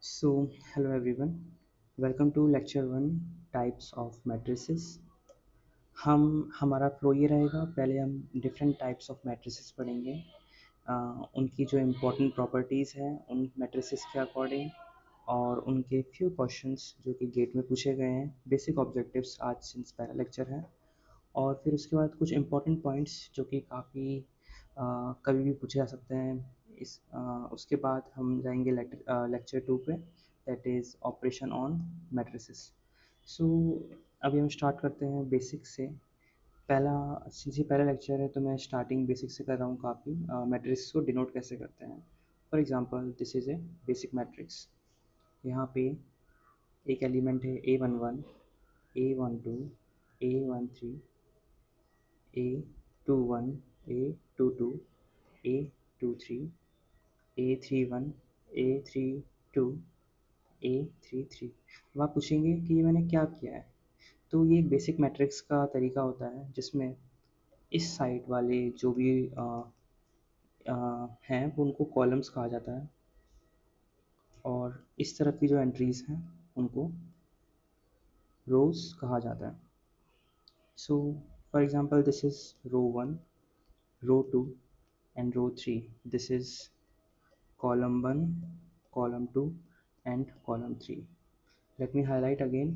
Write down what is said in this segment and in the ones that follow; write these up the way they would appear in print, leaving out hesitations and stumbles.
So, hello everyone. Welcome to lecture 1 types of matrices. हम हमारा flow ये रहेगा, पहले हम डिफरेंट टाइप्स ऑफ मैट्रिसेस पढ़ेंगे, उनकी जो इम्पोर्टेंट प्रॉपर्टीज़ हैं उन मैट्रिसेस के अकॉर्डिंग, और उनके फ्यू क्वेश्चंस जो कि गेट में पूछे गए हैं, बेसिक ऑब्जेक्टिव्स आज सिंस पहला लेक्चर है। और फिर उसके बाद कुछ इम्पोर्टेंट पॉइंट्स जो कि काफ़ी कभी भी पूछे जा सकते हैं। उसके बाद हम जाएंगे लेक्चर 2 पे, that is operation on matrices. So अभी हम स्टार्ट करते हैं बेसिक से। पहला सिंस ये पहला लेक्चर है तो मैं स्टार्टिंग बेसिक से कर रहा हूँ। काफ़ी मैट्रिक्स को डिनोट कैसे करते हैं। For example this is a basic matrix. यहाँ पे एक एलिमेंट है A11, A12, A13, A21, A22, A23, A31, A32, A33। अब आप पूछेंगे कि ये मैंने क्या किया है। तो ये एक बेसिक मैट्रिक्स का तरीका होता है जिसमें इस साइड वाले जो भी हैं वो उनको कॉलम्स कहा जाता है, और इस तरफ की जो एंट्रीज हैं उनको रोज कहा जाता है। So for example this is row 1, row 2 and row 3. This is column 1, column 2 and column 3. Let me highlight again.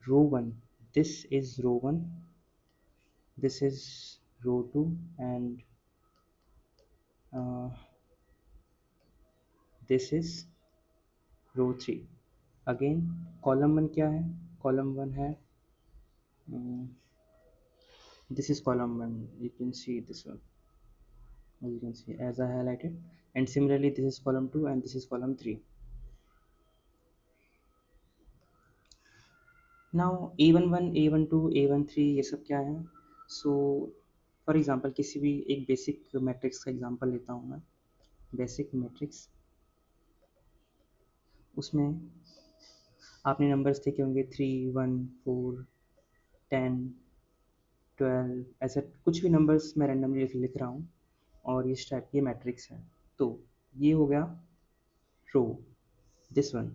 Row 1, this is row 1, this is row 2 and uh, this is row 3. Again column 1 क्या है? column 1 है, this is column 1, you can see this one, as you can see as I highlighted, and similarly this is column 2 and this is column 3. Now A11, A12, A13 ये सब क्या है? So for example किसी भी एक basic matrix का example लेता हूँ मैं। बेसिक मैट्रिक्स, उसमें आपने नंबर्स देखे होंगे 3, 1, 4, 10, 12, ऐसा कुछ भी नंबर्स मैं रैंडमली लिख रहा हूँ, और इस टाइप की मैट्रिक्स है। तो ये हो गया row, this one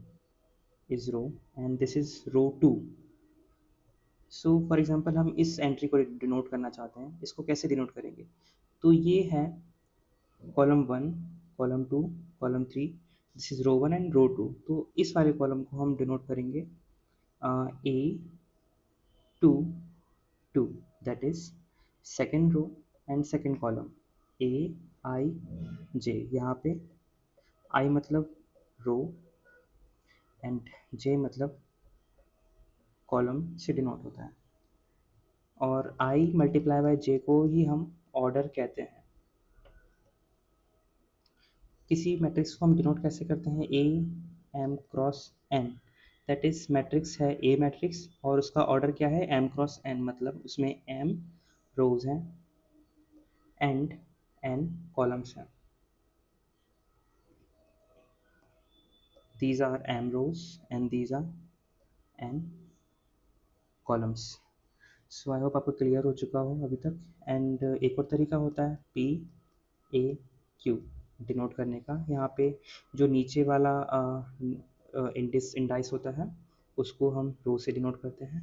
is row and this is row 2। So for example हम इस एंट्री को डिनोट करना चाहते हैं, इसको कैसे डिनोट करेंगे? तो ये है column 1, column 2, column 3, is is row 1 and row 2। तो इस वाले कॉलम को हम डिनोट करेंगे A 2 2, that is second row and second column, A I J. यहाँ पे आई मतलब रो एंड जे मतलब कॉलम से डिनोट होता है, और आई मल्टीप्लाई बाय जे को ही हम ऑर्डर कहते हैं। किसी मैट्रिक्स को हम डिनोट कैसे करते हैं? A M cross N, that is matrix है ए मैट्रिक्स, और उसका ऑर्डर क्या है? एम क्रॉस एन, मतलब उसमें एम रोज हैं एंड एन कॉलम्स हैं। these are m rows and these are n columns. So I hope आपको क्लियर हो चुका हो अभी तक। एंड एक और तरीका होता है पी ए क्यू डिनोट करने का। यहाँ पे जो नीचे वाला इंडाइस होता है उसको हम रो से डिनोट करते हैं,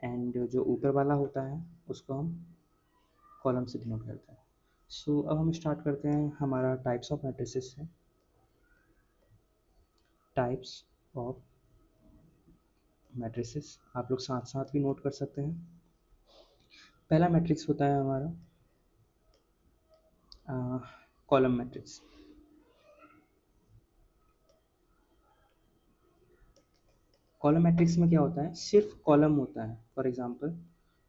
एंड जो ऊपर वाला होता है उसको हम कॉलम से डिनोट करते हैं। सो अब हम स्टार्ट करते हैं। हमारा टाइप्स ऑफ मैट्रिसेस है, टाइप्स ऑफ मैट्रिसेस आप लोग साथ साथ भी नोट कर सकते हैं। पहला मैट्रिक्स होता है हमारा कॉलम मैट्रिक्स। कॉलम मैट्रिक्स में क्या होता है? सिर्फ कॉलम होता है। फॉर एग्जांपल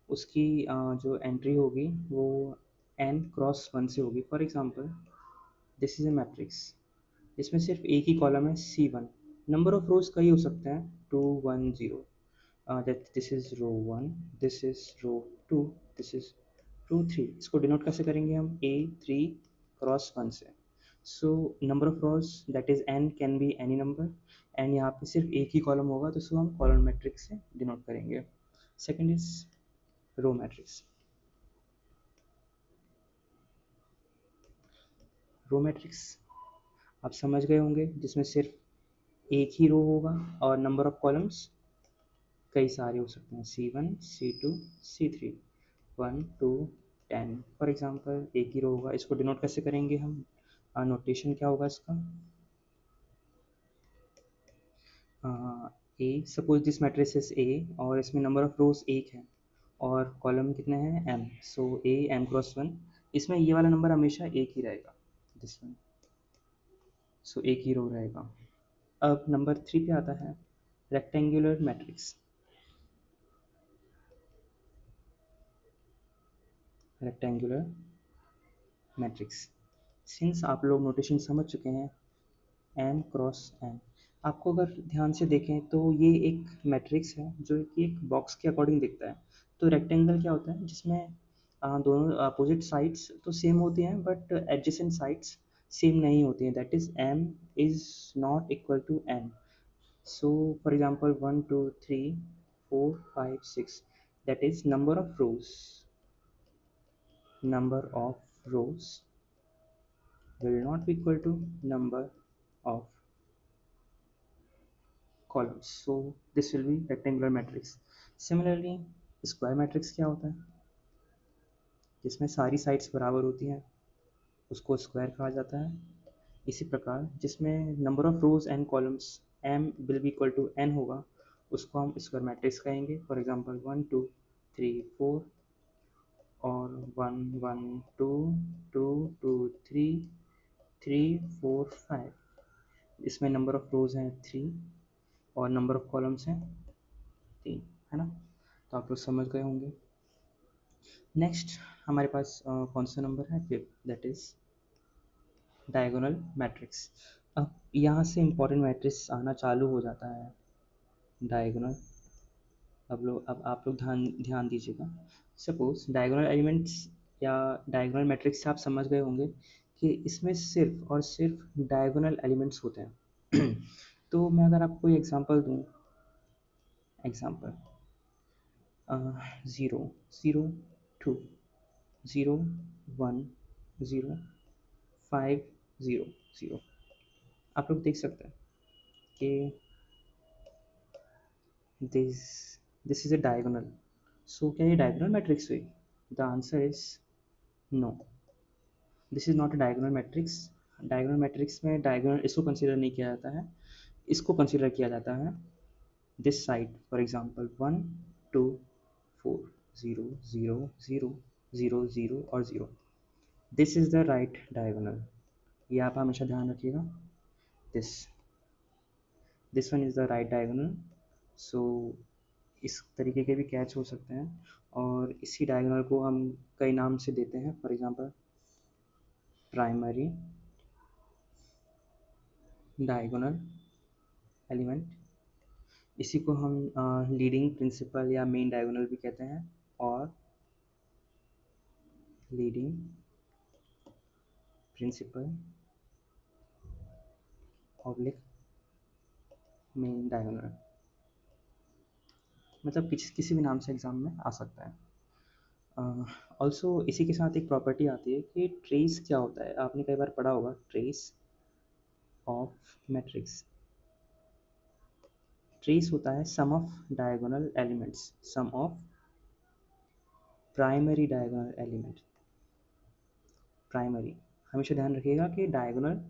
उसकी जो एंट्री होगी वो n क्रॉस 1 से होगी। For example this is a matrix, इसमें सिर्फ एक ही कॉलम है C1। नंबर ऑफ रोज कई हो सकते हैं 2, 1, 0, that this is row 1, this is row 2, this is row 3। इसको डिनोट कैसे करेंगे हम? A3 क्रॉस 1 से। So number of rose that is n can be any number, and यहाँ पे सिर्फ एक ही कॉलम होगा तो इसको हम कॉलम मैट्रिक्स से डिनोट करेंगे। Second is row matrix. Row matrix आप समझ गए होंगे, जिसमें सिर्फ एक ही रो होगा और नंबर ऑफ कॉलम्स कई सारे हो सकते हैं, C1 C2 C3, 1 2 10 for example एक ही रो होगा। इसको डिनोट कैसे करेंगे हम, नोटेशन क्या होगा इसका, A, suppose this matrix is A और इसमें नंबर ऑफ रोज एक है और कॉलम कितने हैं M, so A M cross one, इसमें ये वाला नंबर हमेशा एक ही रहेगा, दिस वन, सो एक ही रो रहेगा। अब नंबर 3 पे आता है rectangular matrix. Rectangular matrix, since आप लोग नोटेशन समझ चुके हैं एम क्रॉस एम, आपको अगर ध्यान से देखें तो ये एक मैट्रिक्स है जो कि एक बॉक्स के अकॉर्डिंग दिखता है। तो रेक्टेंगल क्या होता है, जिसमें दोनों अपोजिट साइड्स तो सेम होती हैं बट एडजेसेंट साइड्स सेम नहीं होती हैं, that is M is not equal to N. So for example 1 2 3 4 5 6, that is number of rows will not be equal to number of columns, so this will be rectangular matrix. Similarly square matrix क्या होता है, जिसमें सारी sides बराबर होती हैं उसको square कहा जाता है। इसी प्रकार जिसमें number of rows and columns m will be equal to n होगा उसको हम स्क्वायर मैट्रिक्स कहेंगे। फॉर एग्जांपल 1 2 3 4 और 1 1 2 2 2 3 3 4 5, इसमें नंबर ऑफ रोज हैं 3 और नंबर ऑफ कॉलम्स हैं 3, है ना। तो आप लोग समझ गए होंगे। नेक्स्ट हमारे पास कौन सा नंबर है, fifth, that is diagonal matrix. अब यहाँ से इम्पोर्टेंट मैट्रिक्स आना चालू हो जाता है, डायगोनल। अब आप लोग ध्यान ध्यान दीजिएगा। सपोज डायगोनल एलिमेंट्स या डायगोनल मैट्रिक्स से आप समझ गए होंगे कि इसमें सिर्फ और सिर्फ डायगोनल एलिमेंट्स होते हैं। तो मैं अगर आपको एग्जांपल दूँ, एग्जांपल 0 0 2 0 1 0 5 0 0, आप लोग देख सकते हैं कि this this is a diagonal. So क्या ये डायगोनल मैट्रिक्स हुई, the answer is no, this is not a diagonal matrix. Diagonal matrix में डायगोनल इसको कंसीडर नहीं किया जाता है, इसको कंसीडर किया जाता है दिस साइड। फॉर एग्जांपल 1 2 4 0 0 0 0 0 और 0, this is the right diagonal. ये आप हमेशा ध्यान रखिएगा, this this one is the right diagonal. So इस तरीके के भी कैच हो सकते हैं और इसी डायगोनल को हम कई नाम से देते हैं। For example primary diagonal element, इसी को हम लीडिंग प्रिंसिपल या मेन डायगोनल भी कहते हैं, और leading principal oblique main diagonal, मतलब किसी भी नाम से एग्जाम में आ सकता है। ऑल्सो इसी के साथ एक प्रॉपर्टी आती है कि ट्रेस क्या होता है, आपने कई बार पढ़ा होगा ट्रेस ऑफ मैट्रिक्स। ट्रेस होता है sum of diagonal elements, sum of primary diagonal element. Primary हमेशा ध्यान रखिएगा कि डायगोनल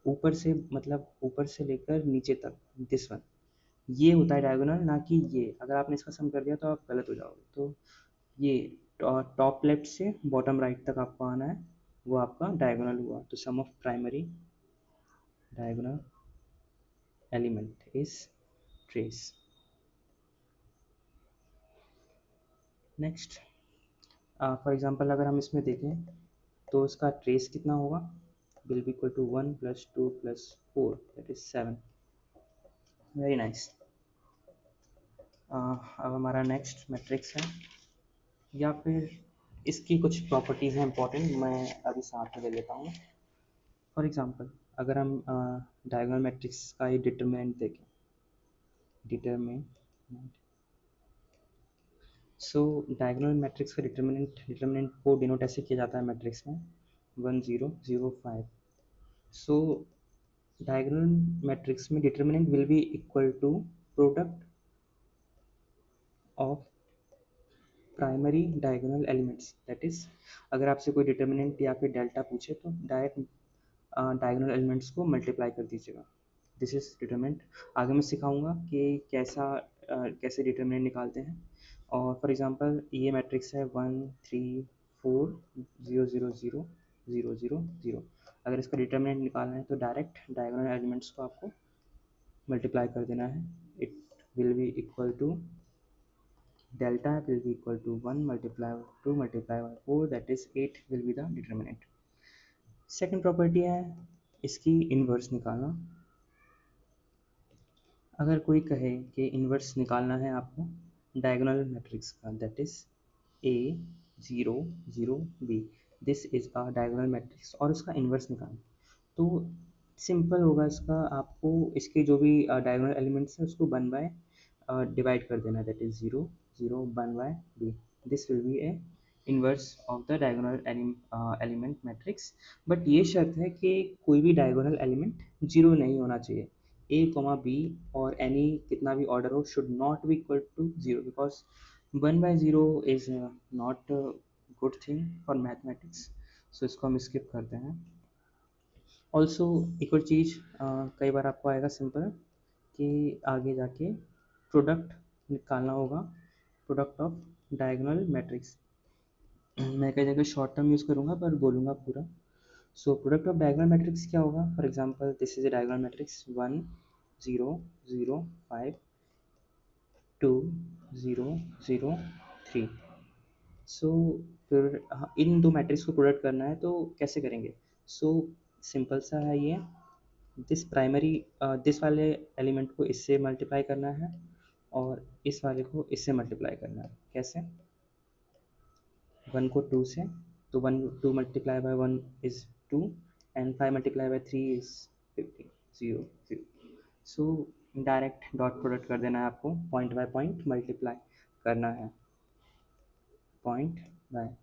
ऊपर से, मतलब ऊपर से लेकर नीचे तक, दिस वन, ये होता है डायगोनल, ना कि ये। अगर आपने इसका सम कर दिया तो आप गलत हो जाओगे। तो ये टॉप लेफ्ट से बॉटम राइट तक आपको आना है, वो आपका डायगोनल हुआ। तो sum of primary diagonal element is trace. Next for example अगर हम इसमें देखें तो इसका ट्रेस कितना होगा, will be equal to 1 + 2 + 4, that is 7। Very nice. अब हमारा नेक्स्ट मैट्रिक्स है, या फिर इसकी कुछ प्रॉपर्टीज़ हैं इंपॉर्टेंट, मैं अभी साथ में ले लेता हूँ। फॉर एग्जांपल अगर हम डायगोनल मैट्रिक्स का ये डिटरमिनेंट देखें, डिटरमिनेंट, सो डायगोनल मैट्रिक्स का डिटरमिनेंट को डिनोट ऐसे किया जाता है मैट्रिक्स में 1 0 0 5। सो डायगोनल मैट्रिक्स में determinant will be equal to product of primary diagonal elements, that is अगर आपसे कोई डिटर्मिनेंट या फिर डेल्टा पूछे तो डायरेक्ट डायगोनल एलिमेंट्स को मल्टीप्लाई कर दीजिएगा। This is determinant. आगे मैं सिखाऊंगा कि कैसे डिटर्मिनेंट निकालते हैं। और फॉर एग्जांपल ये मैट्रिक्स है 1 3 4 0 0 0 0 0 0। अगर इसका डिटर्मिनेंट निकालना है तो डायरेक्ट डायगोनल एलिमेंट्स को आपको मल्टीप्लाई कर देना है। It will be equal to delta will be equal to 1 multiply 2 multiply by 4, that is 8 will be the determinant। Second property है इसकी इन्वर्स निकालना। अगर कोई कहे कि इन्वर्स निकालना है आपको डायगोनल मैट्रिक्स का, that is A 0 0 B, this is a diagonal matrix और उसका इन्वर्स निकालना, तो सिंपल होगा इसका। आपको इसके जो भी डायगोनल एलिमेंट्स हैं उसको 1 बाय डिवाइड कर देना, that is 0 0 1 by B. This will be a inverse of the diagonal element matrix. But ये शर्त है कि कोई भी डायगोनल एलिमेंट जीरो नहीं होना चाहिए। ए कॉमा बी और एनी कितना भी ऑर्डर हो should not be equal to zero, because 1 by 0 is not good thing for mathematics, so इसको हम स्किप करते हैं। ऑल्सो एक और चीज़ कई बार आपको आएगा सिंपल कि आगे जाके प्रोडक्ट निकालना होगा, प्रोडक्ट ऑफ डायगोनल मैट्रिक्स। मैं कई जगह शॉर्ट टर्म यूज़ करूँगा पर बोलूँगा पूरा। So product of diagonal matrix क्या होगा? For example this is A diagonal matrix 1 0 0 5 2 0 0 3। सो फिर इन दो मैट्रिक्स को प्रोडक्ट करना है तो कैसे करेंगे? सो सिंपल सा है ये, दिस प्राइमरी दिस वाले एलिमेंट को इससे मल्टीप्लाई करना है और इस वाले को इससे मल्टीप्लाई करना है। कैसे? 1 को 2 से, तो 1 2 multiply by 1 is 2 and 5 multiply by 3 is 15 0 0। So direct dot product कर देना है आपको, पॉइंट बाय पॉइंट मल्टीप्लाई करना है, पॉइंट बाय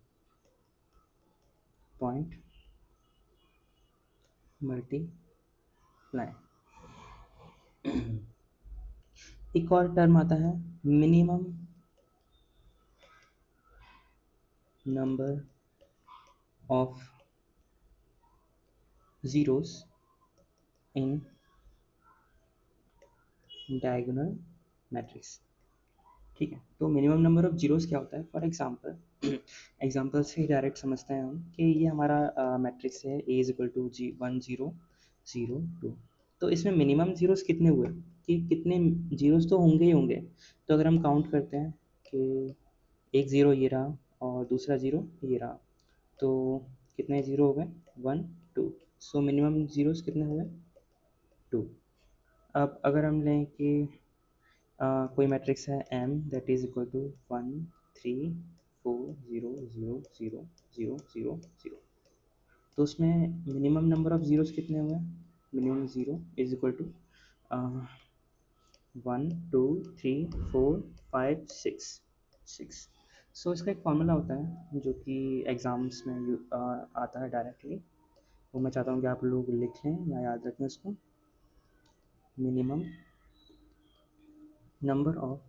पॉइंट मल्टीप्लाई। एक और टर्म आता है minimum number of zeros in diagonal matrix। ठीक है, तो मिनिमम नंबर ऑफ जीरोस क्या होता है? फॉर एग्जांपल एग्जांपल से डायरेक्ट समझते हैं हम कि ये हमारा मैट्रिक्स है ए इज इक्वल टू जी 1 0 0 2। तो इसमें मिनिमम जीरोस कितने हुए कि कितने जीरोस तो होंगे ही होंगे। तो अगर हम काउंट करते हैं कि एक ज़ीरो ये रहा और दूसरा ज़ीरो ये रहा, तो कितने ज़ीरो हो गए? 1 2। सो मिनिमम जीरोस कितने हुए? 2। अब अगर हम लें कि कोई मैट्रिक्स है m that is equal to 1 3 4 0 0 0 0 0 0, तो उसमें मिनिमम नंबर ऑफ जीरोस कितने हुए? Minimum zero is equal to 1 2 3 4 5 6 6। So इसका एक फॉर्मूला होता है जो कि एग्ज़ाम्स में आता है डायरेक्टली, वो मैं चाहता हूँ कि आप लोग लिख लें या याद रखें उसको। Minimum number of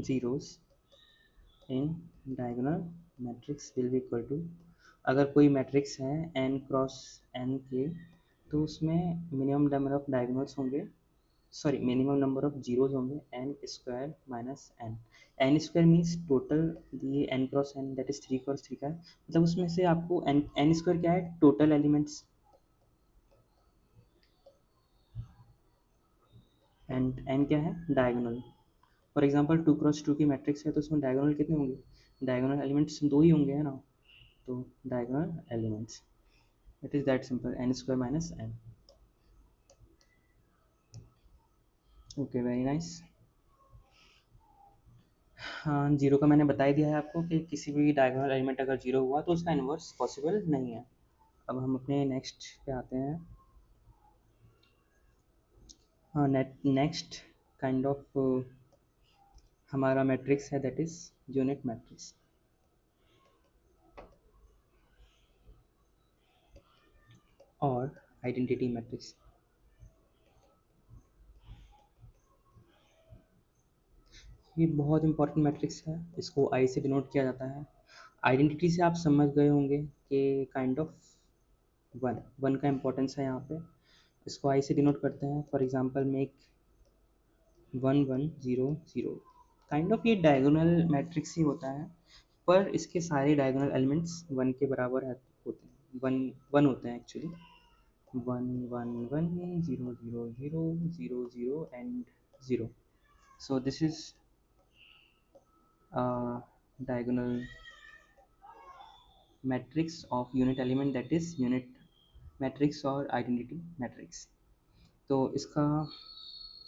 zeros in diagonal matrix will be equal to, अगर कोई मैट्रिक्स है n क्रॉस n के, तो उसमें मिनिमम नंबर ऑफ डायगोनल्स होंगे, sorry minimum number of zeros होंगे n square minus n। n square means total, ये n cross n that is 3 cross 3 का है, मतलब उसमें से आपको n स्क्वायर क्या है? टोटल एलिमेंट्स, एंड n क्या है? डायगोनल। फॉर एग्जांपल 2 क्रॉस 2 की मैट्रिक्स है तो उसमें डायगोनल कितने होंगे? डायगोनल एलिमेंट्स दो ही होंगे, है ना? तो diagonal elements, it is that simple, n square minus n। Okay, very nice. हाँ, जीरो का मैंने बता ही दिया है आपको कि किसी भी डायगोनल एलिमेंट अगर जीरो हुआ तो उसका इन्वर्स पॉसिबल नहीं है। अब हम अपने नेक्स्ट पे आते हैं। हाँ, नेक्स्ट काइंड ऑफ हमारा मैट्रिक्स है दैट इज यूनिट मैट्रिक्स। और आइडेंटिटी मैट्रिक्स। ये बहुत इंपॉर्टेंट मैट्रिक्स है, इसको आई से डिनोट किया जाता है। आइडेंटिटी से आप समझ गए होंगे कि काइंड ऑफ वन वन का इंपॉर्टेंस है यहाँ पे। इसको आई से डिनोट करते हैं। For example make 1 1 0 0। Kind of ये डायगोनल मैट्रिक्स ही होता है, पर इसके सारे डायगोनल एलिमेंट्स वन के बराबर होते हैं, वन वन होते हैं actually. 1 1 1 0 0 0 0 0 and 0। So this is a diagonal matrix of unit element, that is unit matrix और identity matrix। तो इसका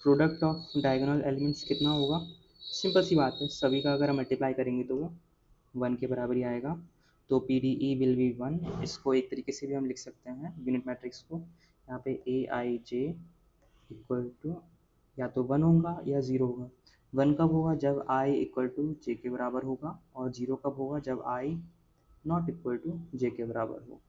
प्रोडक्ट ऑफ डायगोनल एलिमेंट्स कितना होगा? सिंपल सी बात है, सभी का अगर हम मल्टीप्लाई करेंगे तो वो वन के बराबर ही आएगा। तो P D E will be one. इसको एक तरीके से भी हम लिख सकते हैं यूनिट मैट्रिक्स को, यहाँ पे ए आई जे इक्वल टू या तो वन होगा या ज़ीरो होगा। वन कब होगा? जब आई इक्वल टू जे के बराबर होगा, और ज़ीरो कब होगा? जब आई नॉट इक्वल टू जे के बराबर हो।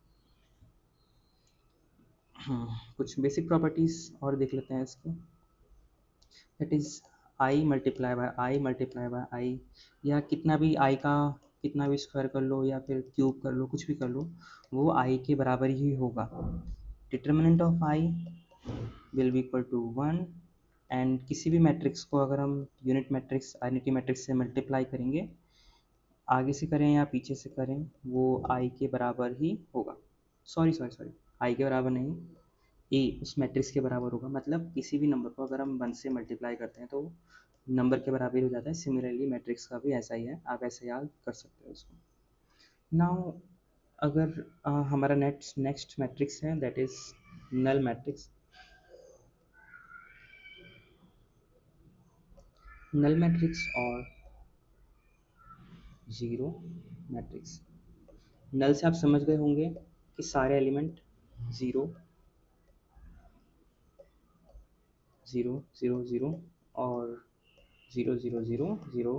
कुछ बेसिक प्रॉपर्टीज़ और देख लेते हैं इसकी। That is I multiply by I, या कितना भी आई का कितना भी स्क्वायर कर लो या फिर क्यूब कर लो, कुछ भी कर लो, वो आई के बराबर ही होगा। Determinant of I will be equal to one. And किसी भी मैट्रिक्स को अगर हम यूनिट मैट्रिक्स आइडेंटिटी मैट्रिक्स से मल्टीप्लाई करेंगे, आगे से करें या पीछे से करें, वो आई के बराबर ही होगा। सॉरी, आई के बराबर नहीं, ए उस मैट्रिक्स के बराबर होगा। मतलब किसी भी नंबर को अगर हम वन से मल्टीप्लाई करते हैं तो नंबर के बराबर हो जाता है। सिमिलरली मैट्रिक्स का भी ऐसा ही है, आप ऐसे याद कर सकते हो उसको। नाउ अगर हमारा नेक्स्ट मैट्रिक्स है, that is null matrix. Null matrix और ज़ीरो मैट्रिक्स। नल से आप समझ गए होंगे कि सारे element zero zero zero zero और 0 0 0 0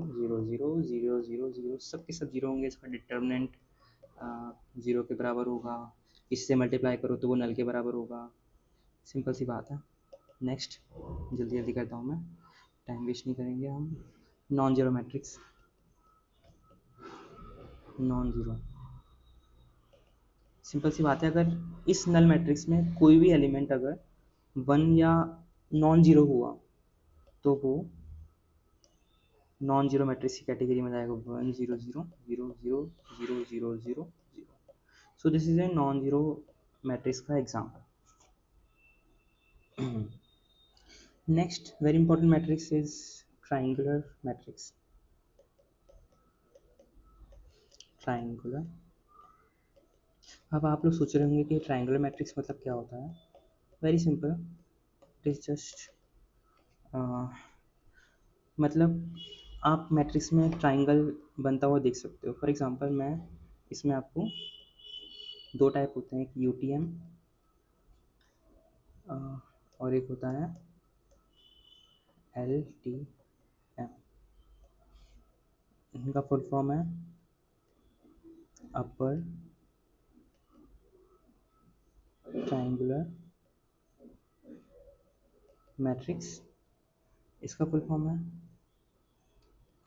0 0 0 0 सब के सब जीरो होंगे। इसका डिटर्मिनेंट ज़ीरो के बराबर होगा। इससे मल्टीप्लाई करो तो वो नल के बराबर होगा। सिंपल सी बात है। नेक्स्ट जल्दी जल्दी करता हूँ मैं, टाइम वेस्ट नहीं करेंगे हम। Non zero matrix. Non zero simple सी बात है, अगर इस नल मैट्रिक्स में कोई भी एलिमेंट अगर वन या नॉन ज़ीरो हुआ तो वो नॉन ज़ीरो मैट्रिक्स की कैटेगरी में जाएगा। 1 0 0 0 0 0 0 0 0। So this is a non zero matrix का example. Next very important matrix is triangular matrix. Triangular, अब आप लोग सोच रहे होंगे कि ट्राइंगुलर मैट्रिक्स मतलब क्या होता है। Very simple, it is just मतलब आप मैट्रिक्स में ट्राइंगल बनता हुआ देख सकते हो। फॉर एग्जांपल मैं इसमें आपको दो टाइप होते हैं, एक यूटीएम और एक होता है एलटीएम। इनका फुल फॉर्म है अपर ट्राइंगुलर मैट्रिक्स। इसका फुल फॉर्म है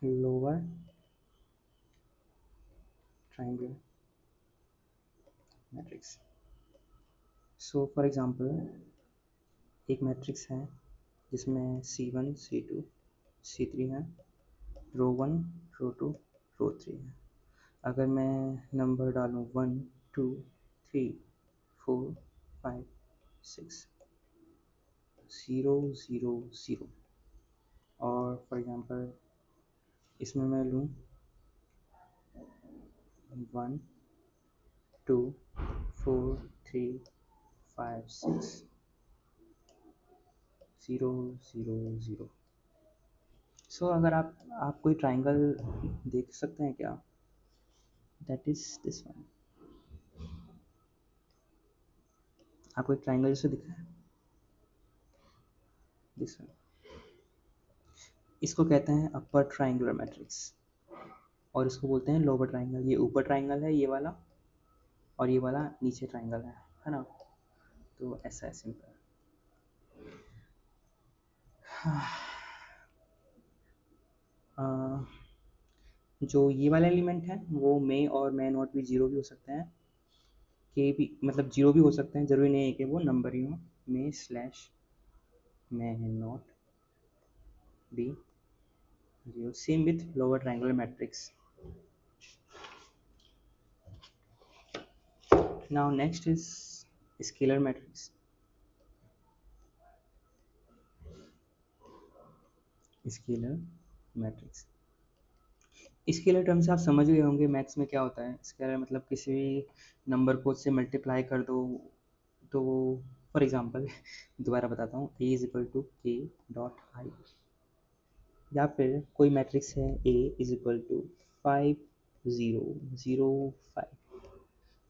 lower triangular matrix. So for example एक मैट्रिक्स है जिसमें C1 C2 C3 है, row one row two row three है। अगर मैं नंबर डालूँ 1 2 3 4 5 6 0 0 0, और फॉर एग्जांपल इसमें मैं लूँ 1 2 4 3 5 6 0 0 0। सो अगर आप कोई ट्राइंगल देख सकते हैं क्या? That is this one. आपको एक ट्राइंगल जैसे दिख रहा है, दिस वन। इसको कहते हैं अपर ट्राइंगुलर मैट्रिक्स, और इसको बोलते हैं लोअर ट्राइंगल। ये ऊपर ट्राइंगल है ये वाला, और ये वाला नीचे ट्राइंगल है ना। तो ऐसा है सिंपल। जो ये वाला एलिमेंट है वो मे और मे नॉट भी जीरो भी हो सकते हैं, के भी मतलब जीरो भी हो सकते हैं, जरूरी नहीं है कि वो नंबर ही हो। May slash may not be zero, same with lower triangular matrix. Now next is scalar matrix. Scalar matrix, scalar term से आप समझ गए होंगे मैथ्स में क्या होता है। स्केलर मतलब किसी भी नंबर को उससे मल्टीप्लाई कर दो तो वो, फॉर एग्जांपल दोबारा बताता हूँ, ए इज इक्वल टू के डॉट आई, या फिर कोई मैट्रिक्स है ए इज इक्वल टू 5 0 0 5,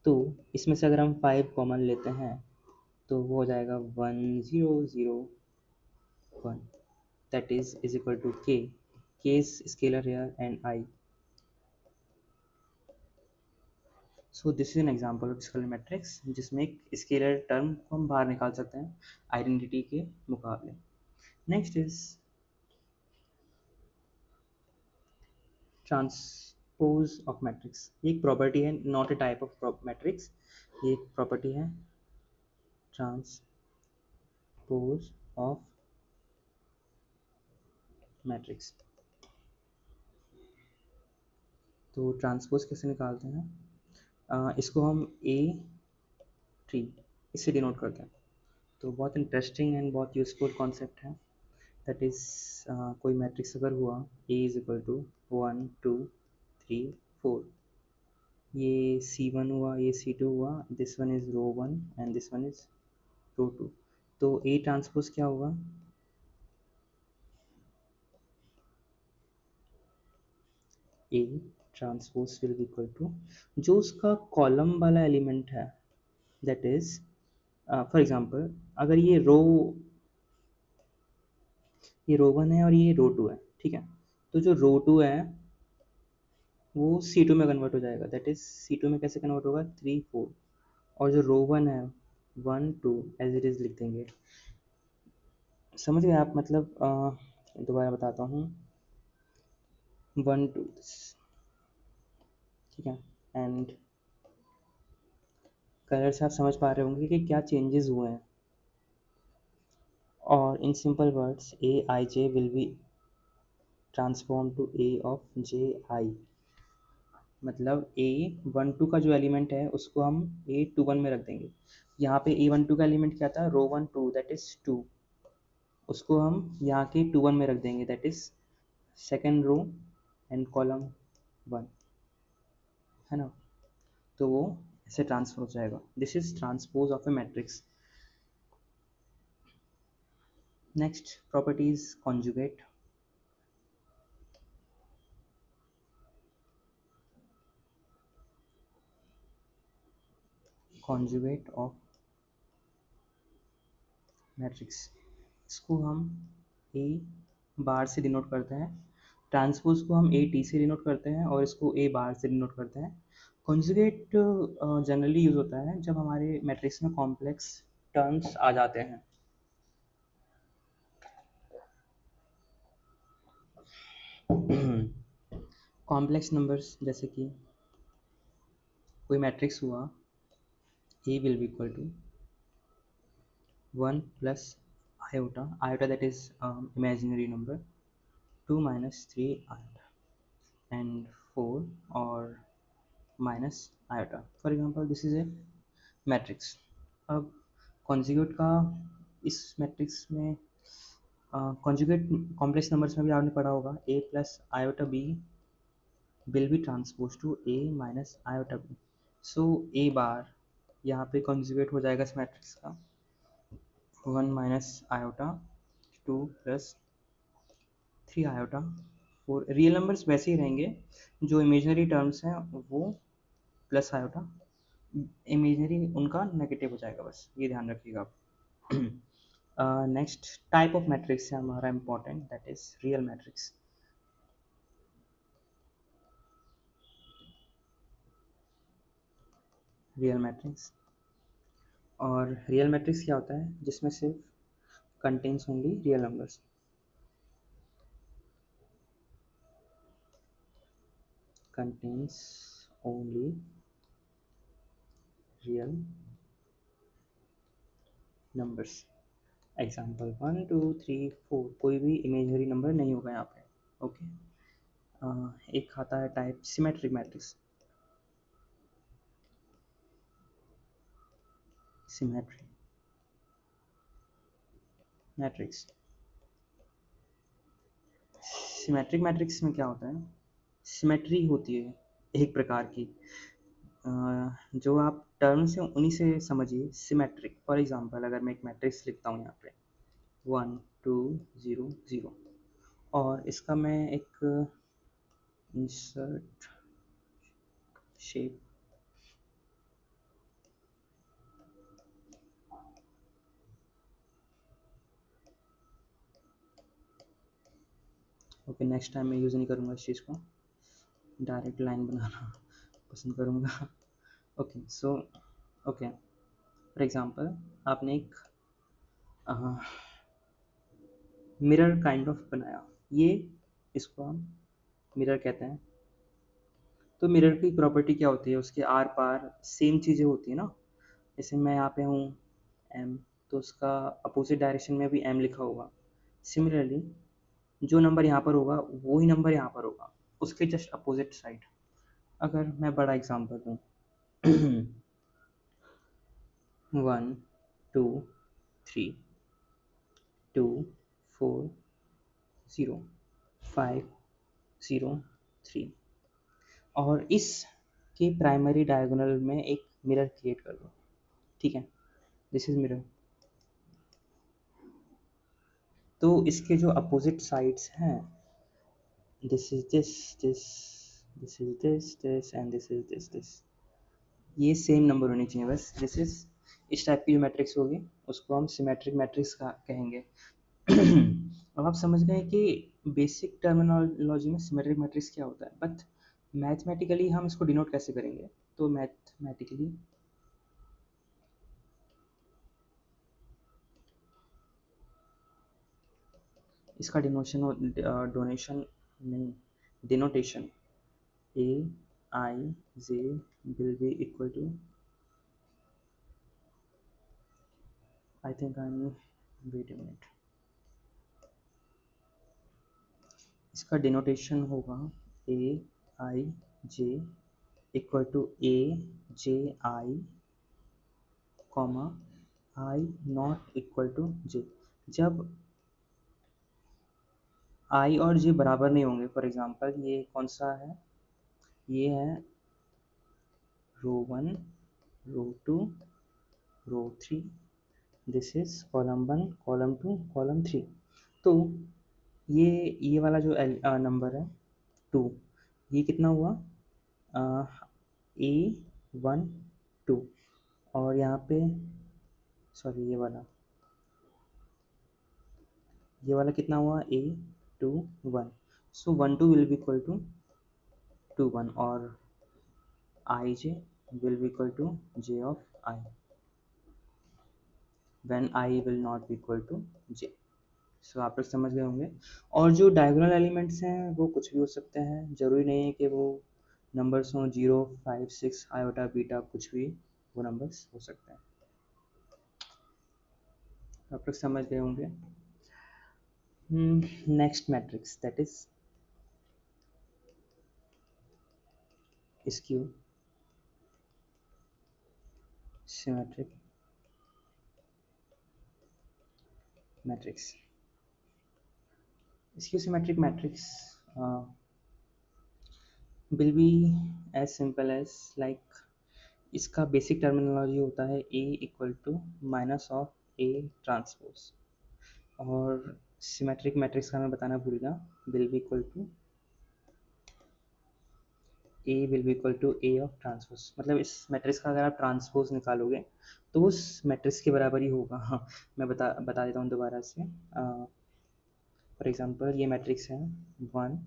तो इसमें से अगर हम 5 कॉमन लेते हैं तो वो हो जाएगा 1 0 0 1, that is equal to k. K is scalar here and I. So this is an example of scalar matrix जिसमें एक स्केलर टर्म को हम बाहर निकाल सकते हैं आइडेंटिटी के मुकाबले। Next is transpose of matrix. ये एक प्रॉपर्टी है, not a type of matrix, ये एक प्रॉपर्टी है ट्रांसपोज ऑफ मैट्रिक्स। तो ट्रांसपोज कैसे निकालते हैं, इसको हम ए ट्री इससे डिनोट करते हैं। तो बहुत इंटरेस्टिंग एंड बहुत यूजफुल कॉन्सेप्ट है। दैट इज़ कोई मैट्रिक्स अगर हुआ ए इज इक्वल टू 1 2 3 4, ये C1 हुआ, ये C2 हुआ, this one is row 1 and this one is row 2, तो ए ट्रांसपोज क्या होगा, A transpose will be equal to जो उसका कॉलम वाला एलिमेंट है, दैट इज फॉर एग्जांपल अगर ये रो 1 है और ये रो 2 है, ठीक है, तो जो रो 2 है वो C2 में कन्वर्ट हो जाएगा, दैट इज C2 में कैसे कन्वर्ट होगा 3 4, और जो रो 1 है 1 2 एज इट इज लिख देंगे। समझ गए आप, मतलब दोबारा बताता हूँ, 1 2, ठीक है, एंड कलर से आप समझ पा रहे होंगे कि क्या चेंजेस हुए हैं। और in simple words A I J will be transform to A of J I, मतलब A12 का जो एलिमेंट है उसको हम A21 में रख देंगे। यहाँ पे A12 का एलिमेंट क्या था, रो 1 2 दैट इज 2, उसको हम यहाँ के 21 में रख देंगे, that is second row and column 1, है ना। तो वो ऐसे ट्रांसफर हो जाएगा। This is transpose of a matrix. Next property is conjugate. Conjugate of matrix, इसको हम ए बार से डिनोट करते हैं, ट्रांसपोज को हम ए टी से डिनोट करते हैं और इसको ए बार से डिनोट करते हैं। कॉन्जुगेट जनरली यूज होता है जब हमारे मैट्रिक्स में कॉम्प्लेक्स टर्म्स आ जाते हैं। कॉम्प्लेक्स नंबर्स जैसे कि कोई मैट्रिक्स हुआ A will be equal to 1 plus iota, iota that is imaginary number, 2 minus 3 iota and 4 और minus iota. For example this is a matrix. अब कॉन्जुगेट का इस मैट्रिक्स में कॉन्जुगेट कॉम्प्लेक्स नंबर्स में भी आपने पढ़ा होगा, A plus iota B will be transpose to A minus iota B. So A bar यहाँ पे कॉन्जुगेट हो जाएगा इस मैट्रिक्स का 1 minus iota 2 plus 3 iota 4। Real numbers वैसे ही रहेंगे, जो इमेजनरी टर्म्स हैं वो प्लस आयोटा, इमेजनरी उनका नेगेटिव हो जाएगा, बस ये ध्यान रखिएगा आप। नेक्स्ट टाइप ऑफ मैट्रिक्स है हमारा important, that is real matrix. Real matrix और रियल मैट्रिक्स क्या होता है, जिसमें सिर्फ contains only real numbers, contains only real numbers. Example 1 2 3 4, कोई भी इमेजनरी नंबर नहीं होगा यहाँ पे। ओके। एक आता है type symmetric matrix. Symmetric matrix, symmetric matrix में क्या होता है, सिमेट्री होती है एक प्रकार की। जो आप टर्म से उन्हीं से समझिए सिमेट्रिक। फॉर एग्जांपल अगर मैं एक मैट्रिक्स लिखता हूँ यहाँ पे 1 2 0 0, और इसका मैं एक insert shape, okay next time मैं यूज़ नहीं करूँगा इस चीज़ को, डायरेक्ट लाइन बनाना पसंद करूँगा। Okay so okay, for example आपने एक मिरर काइंड ऑफ बनाया, ये इसको हम मिरर कहते हैं। तो मिरर की प्रॉपर्टी क्या होती है, उसके आर पार सेम चीज़ें होती है ना। जैसे मैं यहाँ पे हूँ एम, तो उसका अपोजिट डायरेक्शन में भी एम लिखा होगा। सिमिलरली जो नंबर यहाँ पर होगा वही नंबर यहाँ पर होगा, उसके जस्ट अपोजिट साइड। अगर मैं बड़ा एग्जांपल दूँ 1 2 3 2 4 0 5 0 3, और इस के प्राइमरी डायगोनल में एक मिरर क्रिएट कर दो। ठीक है, दिस इज मिरर। तो इसके जो अपोजिट साइड्स हैं, this is this this this is this and this is this, ये सेम नंबर होनी चाहिए बस। दिस इज इस टाइप की जो मैट्रिक्स होगी उसको हम सिमेट्रिक मैट्रिक्स का कहेंगे। अब आप समझ गए कि बेसिक टर्मिनोलॉजी में सिमेट्रिक मैट्रिक्स क्या होता है, बट मैथमेटिकली हम इसको डिनोट कैसे करेंगे। तो मैथमेटिकली इसका डोनेशन नहीं, denotation A I J will be equal to, I think I am, wait a minute, इसका डिनोटेशन होगा A I J equal to A J I comma I not equal to J. जब I और जे बराबर नहीं होंगे, for example ये कौन सा है, ये है रो 1 row 2 row 3, is is column 1 column 2 column 3। तो ये वाला जो नंबर है 2, ये कितना हुआ, A1 2, और यहाँ पे सॉरी ये वाला कितना हुआ A2 1। So 1 2 will be equal to 2 1, और I J will be equal to J of I when I will not be equal to J. So आप लोग समझ गए होंगे। और जो डायगोनल एलिमेंट्स हैं वो कुछ भी हो सकते हैं, ज़रूरी नहीं है कि वो नंबर्स हों 0 5 6 आयोटा बीटा, कुछ भी वो नंबर्स हो सकते हैं। आप लोग समझ गए होंगे। Next matrix that is skew symmetric matrix. Skew symmetric matrix will be as simple as like, इसका बेसिक टर्मिनोलॉजी होता है A equal to minus of A transpose, और सिमेट्रिक मैट्रिक्स का मैं बताना भूल गया, will be equal to A will be equal to A of transpose. मतलब इस मैट्रिक्स का अगर आप ट्रांसपोज निकालोगे तो उस मैट्रिक्स के बराबर ही होगा। हाँ, मैं बता देता हूँ दोबारा से। फॉर एग्जांपल ये मैट्रिक्स है 1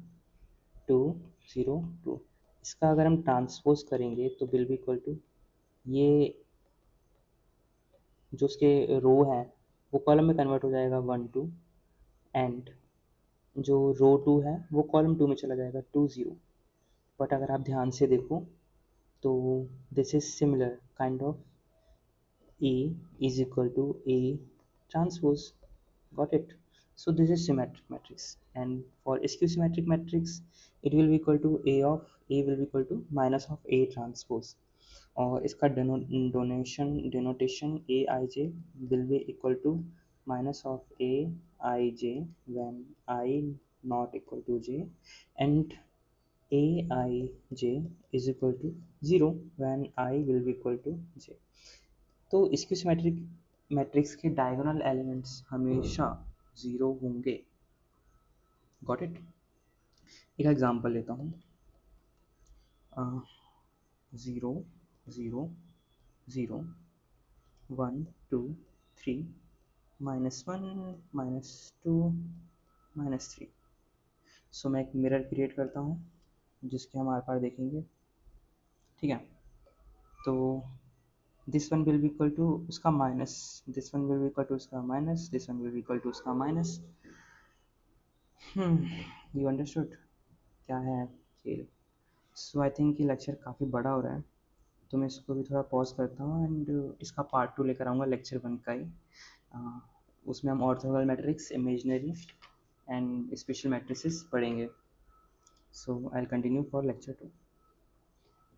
2 0 2, इसका अगर हम ट्रांसपोज करेंगे तो विल बी इक्वल टू ये जो उसके रो है वो कॉलम में कन्वर्ट हो जाएगा 1 2, एंड जो रो 2 है वो कॉलम 2 में चला जाएगा 2 0। बट अगर आप ध्यान से देखो तो this is similar kind of A is equal to A transpose. Got it? So this is symmetric matrix, and for skew symmetric matrix it will be equal to A will be equal to minus of A transpose, और इसका denotation Aij will be equal to minus of Aij when I not equal to j, and Aij is equal to 0 when I will be equal to j. तो skew symmetric matrix के diagonal elements हमेशा zero होंगे। Got it? एक example लेता हूँ। 0 0 0 1 2 3 -1 -2 -3। सो मैं एक mirror create करता हूँ जिसके हम आर पार देखेंगे। ठीक है, तो this one will be equal to उसका minus, this one will be equal to उसका minus, this one will be equal to उसका माइनस। यू अंडरस्टूड क्या है खेल? सो आई थिंक ये लेक्चर काफ़ी बड़ा हो रहा है, तो मैं इसको भी थोड़ा पॉज करता हूँ एंड इसका पार्ट 2 लेकर आऊँगा लेक्चर 1 का ही। उसमें हम orthogonal matrix, imaginary and special matrices पढ़ेंगे। So I will continue for lecture 2।